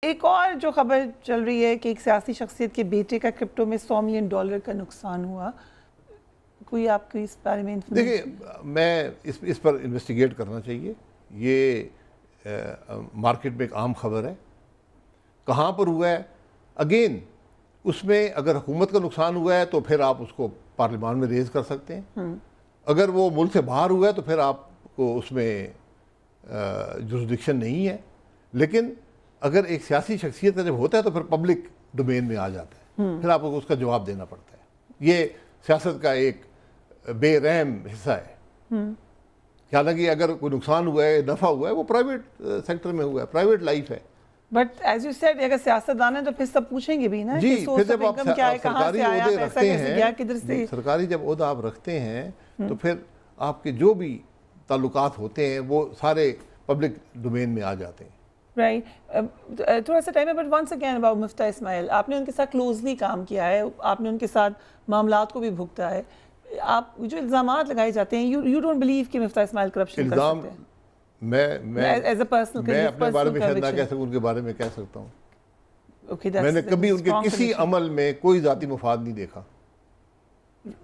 ایک اور جو خبر چل رہی ہے کہ ایک سیاسی شخصیت کے بیٹے کا کرپٹو میں $100 ملین کا نقصان ہوا. کوئی آپ کو اس بارے میں دیکھیں میں اس پر انویسٹیگیٹ کرنا چاہیے. یہ مارکیٹ میں ایک عام خبر ہے. کہاں پر ہوا ہے اگین اس میں اگر حکومت کا نقصان ہوا ہے تو پھر آپ اس کو پارلیمان میں ریز کر سکتے ہیں. اگر وہ ملک سے باہر ہوا ہے تو پھر آپ کو اس میں جورسڈکشن نہیں ہے. لیکن اگر ایک سیاسی شخصیت کا جب ہوتا ہے تو پھر پبلک ڈومین میں آ جاتا ہے, پھر آپ کو اس کا جواب دینا پڑتا ہے. یہ سیاست کا ایک بے رحم حصہ ہے. حالانکہ اگر کوئی نقصان ہوا ہے, نفع ہوا ہے, وہ پرائیویٹ سیکٹر میں ہوا ہے, پرائیویٹ لائف ہے. بٹ ایز یو سیڈ اگر سیاستدان ہے تو پھر سب پوچھیں گے بھی نا جی, کہ پھر جب آپ سرکاری عہدے رکھتے ہیں, سرکاری جب عہدہ آپ رکھتے ہیں تو پھر آپ کے جو بھی تعلقات ہوتے ہیں وہ سارے پبلک ڈومین میں آ جاتے ہیں. رائٹ. تھوڑا سا ٹائم ہے بٹ ونس اگین اباؤٹ مفتاح اسماعیل, آپ نے ان کے ساتھ کلوزلی کام کیا ہے, آپ نے ان کے ساتھ معاملات کو بھی بھگتا ہے. آپ جو الزامات لگائے جاتے ہیں یو ڈونٹ بلیو کہ مفتاح اسماعیل کرپشن کر سکتے ہیں؟ میں اپنے بارے میں شاید نہ کہہ سکوں, ان کے بارے میں کہہ سکتا ہوں. میں نے کبھی ان کے کسی عمل میں کوئی ذاتی مفاد نہیں دیکھا.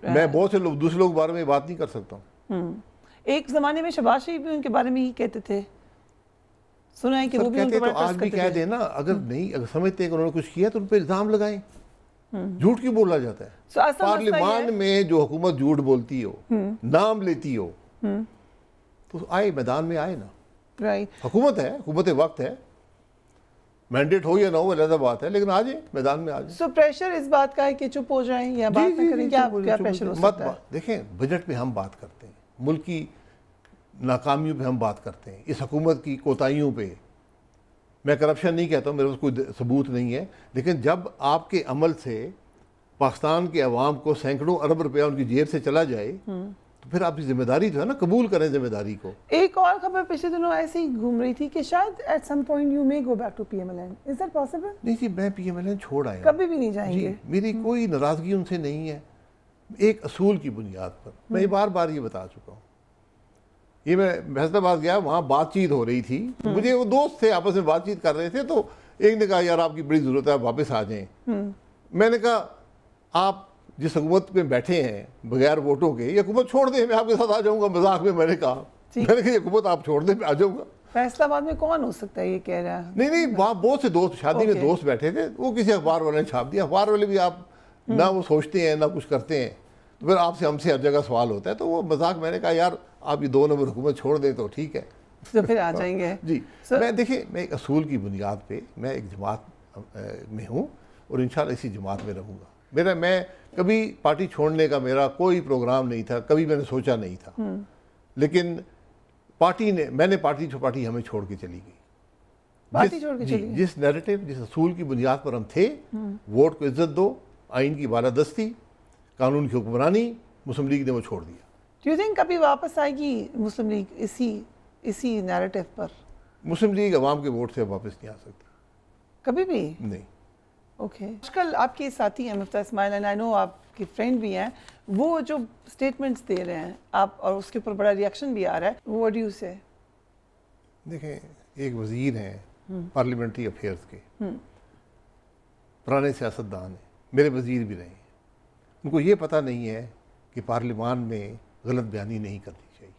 میں بہت سے لوگ دوسرے لوگوں کے بارے میں بات نہیں کر سکتا ہوں. ایک زمانے میں شہباز شریف بھی ان کے بارے میں ہی کہتے تھے, سنا ہے کہ وہ بھی ان کے بارے میں آج بھی کہہ دینا. اگر نہیں اگر سمجھتے ہیں کہ انہوں نے کچھ کیا تو ان پہ الزام لگائیں. جھوٹ کیوں بولا جاتا ہے؟ پارلیمان میں جو حکومت جھوٹ بولتی ہو, نام لیتی ہو, تو آئے میدان میں آئے نا. حکومت ہے, حکومت وقت ہے, مینڈیٹ ہو یا نہ ہو علیحدہ بات ہے, لیکن آ جائیں میدان میں آ جائیں. سو پریشر اس بات کا ہے کہ چپ ہو جائیں یا بات نہ کریں, کیا پریشر ہو سکتا ہے؟ دیکھیں بجٹ پہ ہم بات کرتے ہیں, ملک کی ناکامیوں پہ ہم بات کرتے ہیں, اس حکومت کی کوتاہیوں پہ. میں کرپشن نہیں کہتا ہوں, میرے پاس کوئی ثبوت نہیں ہے, لیکن جب آپ کے عمل سے پاکستان کے عوام کو سینکڑوں ارب روپیہ ان کی جیب سے چلا جائے تو پھر آپ کی ذمہ داری جو ہے نا, قبول کریں ذمہ داری کو. ایک اور خبر پچھلے دنوں ایسے ہی گھوم رہی تھی کہ شاید at some point you may go back to PMLN. Is that possible? نہیں جی, میں PMLN چھوڑ آیا, کبھی بھی نہیں جائیں گے. میری کوئی ناراضگی ان سے نہیں ہے, ایک اصول کی بنیاد پر. میں یہ بار بار یہ بتا چکا ہوں. یہ میں فیصلہ آباد گیا, وہاں بات چیت ہو رہی تھی, مجھے وہ دوست تھے آپس میں بات چیت کر رہے تھے, تو ایک نے کہا یار آپ کی بڑی ضرورت ہے, آپ واپس آ جائیں. میں نے کہا آپ جس حکومت میں بیٹھے ہیں بغیر ووٹوں کے, یہ حکومت چھوڑ دیں, میں آپ کے ساتھ آ جاؤں گا. مذاق میں میں نے کہا یہ حکومت آپ چھوڑ دیں, میں آ جاؤں گا. فیصلہ آباد میں کون ہو سکتا ہے یہ کہہ رہا ہے؟ نہیں, وہاں بہت سے دوست, شادی میں دوست بیٹھے تھے, وہ کسی اخبار والے نے چھاپ دیا. اخبار والے بھی آپ نہ وہ سوچتے ہیں نہ کچھ کرتے ہیں, تو پھر آپ سے ہم سے ہر جگہ سوال ہوتا ہے. تو وہ مذاق, میں نے کہا یار آپ یہ 2 نمبر حکومت چھوڑ دیں تو ٹھیک ہے, تو پھر آ جائیں گے. جی میں دیکھیں, میں ایک اصول کی بنیاد پہ میں ایک جماعت میں ہوں اور انشاءاللہ اسی جماعت میں رہوں گا. میں کبھی پارٹی چھوڑنے کا میرا کوئی پروگرام نہیں تھا, کبھی میں نے سوچا نہیں تھا. لیکن میں نے پارٹی ہمیں چھوڑ کے چلی گئی. جس نیریٹو, جس اصول کی بنیاد پر ہم تھے, ووٹ کو عزت دو, آئین کی بالادستی, قانون کی حکمرانی, مسلم لیگ نے وہ چھوڑ دیا. Do you think کبھی واپس آئے گی مسلم لیگ اسی نیریٹو پر؟ مسلم لیگ عوام کے ووٹ سے واپس نہیں آ سکتی کبھی بھی نہیں. اوکے. آج کل آپ کے ساتھی ہیں مفتاح اسماعیل, اینڈ آئی نو آپ کے فرینڈ بھی ہیں, وہ جو اسٹیٹمنٹس دے رہے ہیں آپ, اور اس کے اوپر بڑا ریئیکشن بھی آ رہا ہے, what do you say؟ دیکھیں, ایک وزیر ہیں پارلیمنٹری افیئرز کے, پرانے سیاستدان ہیں, میرے وزیر بھی رہے ہیں. ان کو یہ پتہ نہیں ہے کہ پارلیمان میں غلط بیانی نہیں کرنی چاہیے.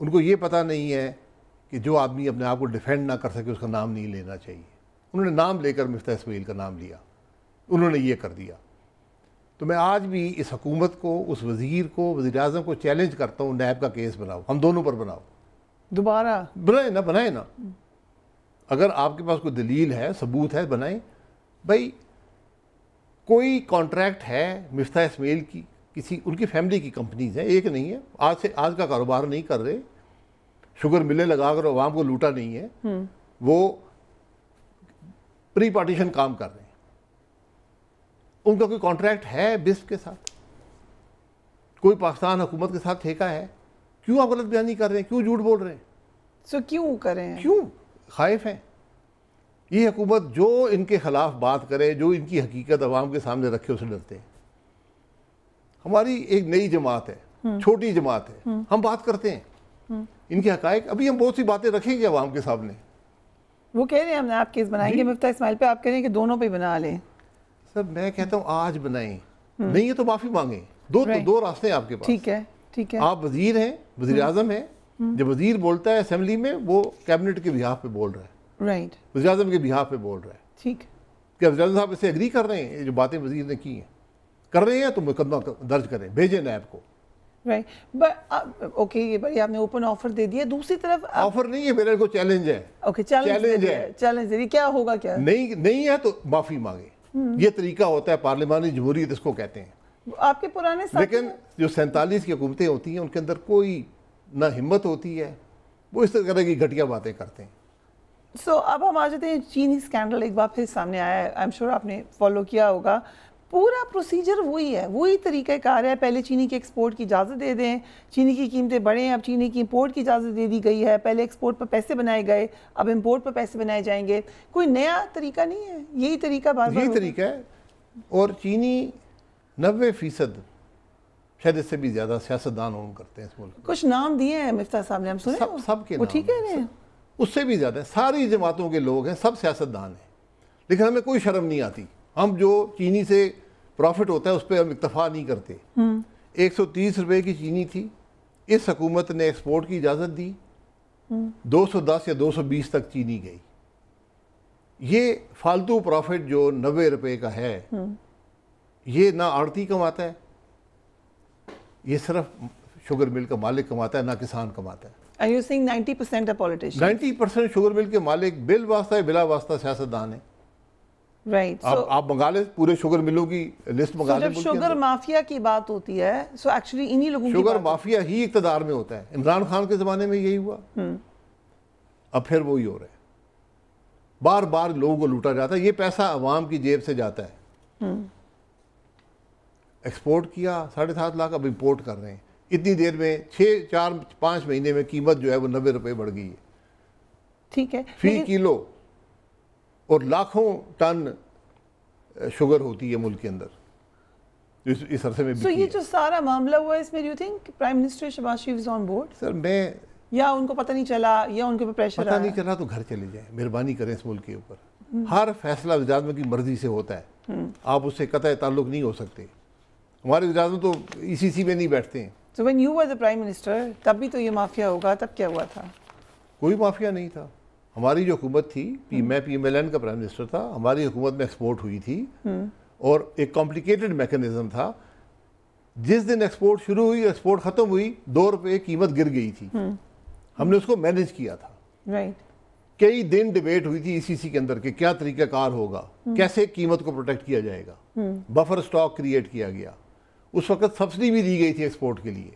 ان کو یہ پتہ نہیں ہے کہ جو آدمی اپنے آپ کو ڈیفینڈ نہ کر سکے اس کا نام نہیں لینا چاہیے. انہوں نے نام لے کر مفتاح اسماعیل کا نام لیا, انہوں نے یہ کر دیا. تو میں آج بھی اس حکومت کو, اس وزیر کو, وزیر اعظم کو چیلنج کرتا ہوں, نیب کا کیس بناؤ, ہم دونوں پر بناؤ, دوبارہ بنائیں نا. اگر آپ کے پاس کوئی دلیل ہے, ثبوت ہے, بنائیں. بھائی کوئی کانٹریکٹ ہے مفتاح اسماعیل کی, ان کی فیملی کی کمپنیز ہیں, ایک نہیں ہے, آج کا کاروبار نہیں کر رہے, شوگر ملیں لگا کر عوام کو لوٹا نہیں ہے, وہ پری پارٹیشن کام کر رہے ہیں. ان کا کوئی کانٹریکٹ ہے بسپ کے ساتھ, کوئی پاکستان حکومت کے ساتھ ٹھیکہ ہے. کیوں آپ غلط بیانی کر رہے ہیں, کیوں جھوٹ بول رہے ہیں؟ کیوں کر رہے ہیں, کیوں خائف ہیں؟ یہ حکومت جو ان کے خلاف بات کرے, جو ان کی حقیقت عوام کے سامنے رکھے, اسے ڈرتے ہیں. ہماری ایک نئی جماعت ہے, چھوٹی جماعت ہے, ہم بات کرتے ہیں ان کے حقائق. ابھی ہم بہت سی باتیں رکھیں گے عوام کے سامنے, وہ کہہ رہے ہیں ہم نے آپ کیس بنائیں گے مفتاح اسماعیل پہ, آپ کہہ رہے ہیں کہ دونوں پہ بنا لیں. سر میں کہتا ہوں آج بنائیں, نہیں ہے تو معافی مانگیں. دو راستے ہیں آپ کے پاس. ٹھیک ہے. آپ وزیر ہیں, وزیر اعظم ہیں, جب وزیر بولتا ہے اسمبلی میں وہ کیبنٹ کے بہاف پہ بول رہا ہے, رائٹ, وزیر اعظم کے بہاف پہ بول رہا ہے. ٹھیک, کیا وزیر اعظم صاحب اس سے ایگری کر رہے ہیں؟ جو باتیں وزیر نے کی ہیں کر رہے ہیں تو مقدمہ درج کریں, بھیجیں نیب کو. رائٹ, بٹ اوکے یہ بھائی آپ نے اوپن آفر دے دیا. دوسری طرف آفر نہیں ہے, میرے کو چیلنج ہے. اوکے چیلنج ہے, کیا ہوگا کیا نہیں ہے تو معافی مانگے. یہ طریقہ ہوتا ہے پارلیمانی جمہوریت اس کو کہتے ہیں. آپ کے پرانے لیکن جو 47 کی حکومتیں ہوتی ہیں ان کے اندر کوئی نہ ہمت ہوتی ہے, وہ اس طرح کی گھٹیا باتیں کرتے ہیں. سو اب ہم آ جاتے ہیں چینی اسکینڈل ایک بار پھر سامنے آیا ہے, آئی ایم شیور آپ نے فالو کیا ہوگا. پورا پروسیجر وہی ہے, وہی طریقہ کار ہے. پہلے چینی کے ایکسپورٹ کی اجازت دے دیں, چینی کی قیمتیں بڑھیں, اب چینی کی امپورٹ کی اجازت دے دی گئی ہے. پہلے ایکسپورٹ پر پیسے بنائے گئے, اب امپورٹ پر پیسے بنائے جائیں گے. کوئی نیا طریقہ نہیں ہے, یہی طریقہ بار بار یہی طریقہ ہے. اور چینی 90% شاید اس سے بھی زیادہ سیاستدان ہوں کرتے ہیں اس ملک. کچھ نام دیے ہیں مفتاح صاحب نے, ہم سنے سب کے وہ ٹھیک کہہ رہے ہیں, اس سے بھی زیادہ ساری جماعتوں کے لوگ ہیں, سب سیاستدان ہیں. لیکن ہمیں کوئی شرم نہیں آتی. ہم جو چینی سے پروفٹ ہوتا ہے اس پہ ہم اکتفا نہیں کرتے. 130 روپے کی چینی تھی, اس حکومت نے ایکسپورٹ کی اجازت دی, 210 یا 220 تک چینی گئی. یہ فالتو پروفٹ جو 90 روپے کا ہے, یہ نہ آڑتی کماتا ہے, یہ صرف شوگر مل کا مالک کماتا ہے, نہ کسان کماتا ہے. Are you saying 90% are politicians? 90% sugar mill کے مالک بل واسطہ ہے بلا واسطہ سیاستدان ہیں. Right. آپ منگا لیں پورے شوگر ملوں کی لسٹ منگا لیں. جب شوگر مافیا کی بات ہوتی ہے سو ایکچولی انہی لوگوں کی شوگر مافیا ہی اقتدار میں ہوتا ہے. عمران خان کے زمانے میں یہی ہوا, اب پھر وہی ہو رہا ہے. بار بار لوگوں کو لوٹا جاتا ہے, یہ پیسہ عوام کی جیب سے جاتا ہے. ایکسپورٹ کیا 7.5 لاکھ, اب امپورٹ کر رہے ہیں. اتنی دیر میں 4-5 مہینے میں قیمت جو ہے وہ 90 روپے بڑھ گئی ہے. ٹھیک ہے, فی کلو, اور لاکھوں ٹن شوگر ہوتی ہے ملک کے اندر اس عرصے میں. سو یہ جو سارا معاملہ ہوا ہے اس میں, do you think prime minister Shahbaz Sharif is on board? Sir میں یا ان کو پتہ نہیں چلا, یا ان کے اوپر پریشر پتہ نہیں چلا تو گھر چلے جائیں, مہربانی کریں اس ملک کے اوپر. ہر فیصلہ وزیر اعظم کی مرضی سے ہوتا ہے, آپ اس سے قطع تعلق نہیں ہو سکتے. ہمارے وزیر اعظم تو ECC میں نہیں بیٹھتے ہیں. So when you were the prime minister, تب بھی تو یہ مافیا ہوگا, تب کیا ہوا تھا؟ کوئی مافیا نہیں تھا. ہماری جو حکومت تھی, میں PMLN کا پرائم منسٹر تھا, ہماری حکومت میں ایکسپورٹ ہوئی تھی, اور ایک کمپلیکیٹڈ میکنزم تھا. جس دن ایکسپورٹ شروع ہوئی, ایکسپورٹ ختم ہوئی, 2 روپے قیمت گر گئی تھی. ہم نے اس کو مینیج کیا تھا. رائٹ, کئی دن ڈیبیٹ ہوئی تھی ECC کے اندر کہ کیا طریقہ کار ہوگا, کیسے قیمت کو پروٹیکٹ کیا جائے گا. بفر سٹاک کریٹ کیا گیا. اس وقت سبسڈی بھی دی گئی تھی ایکسپورٹ کے لیے.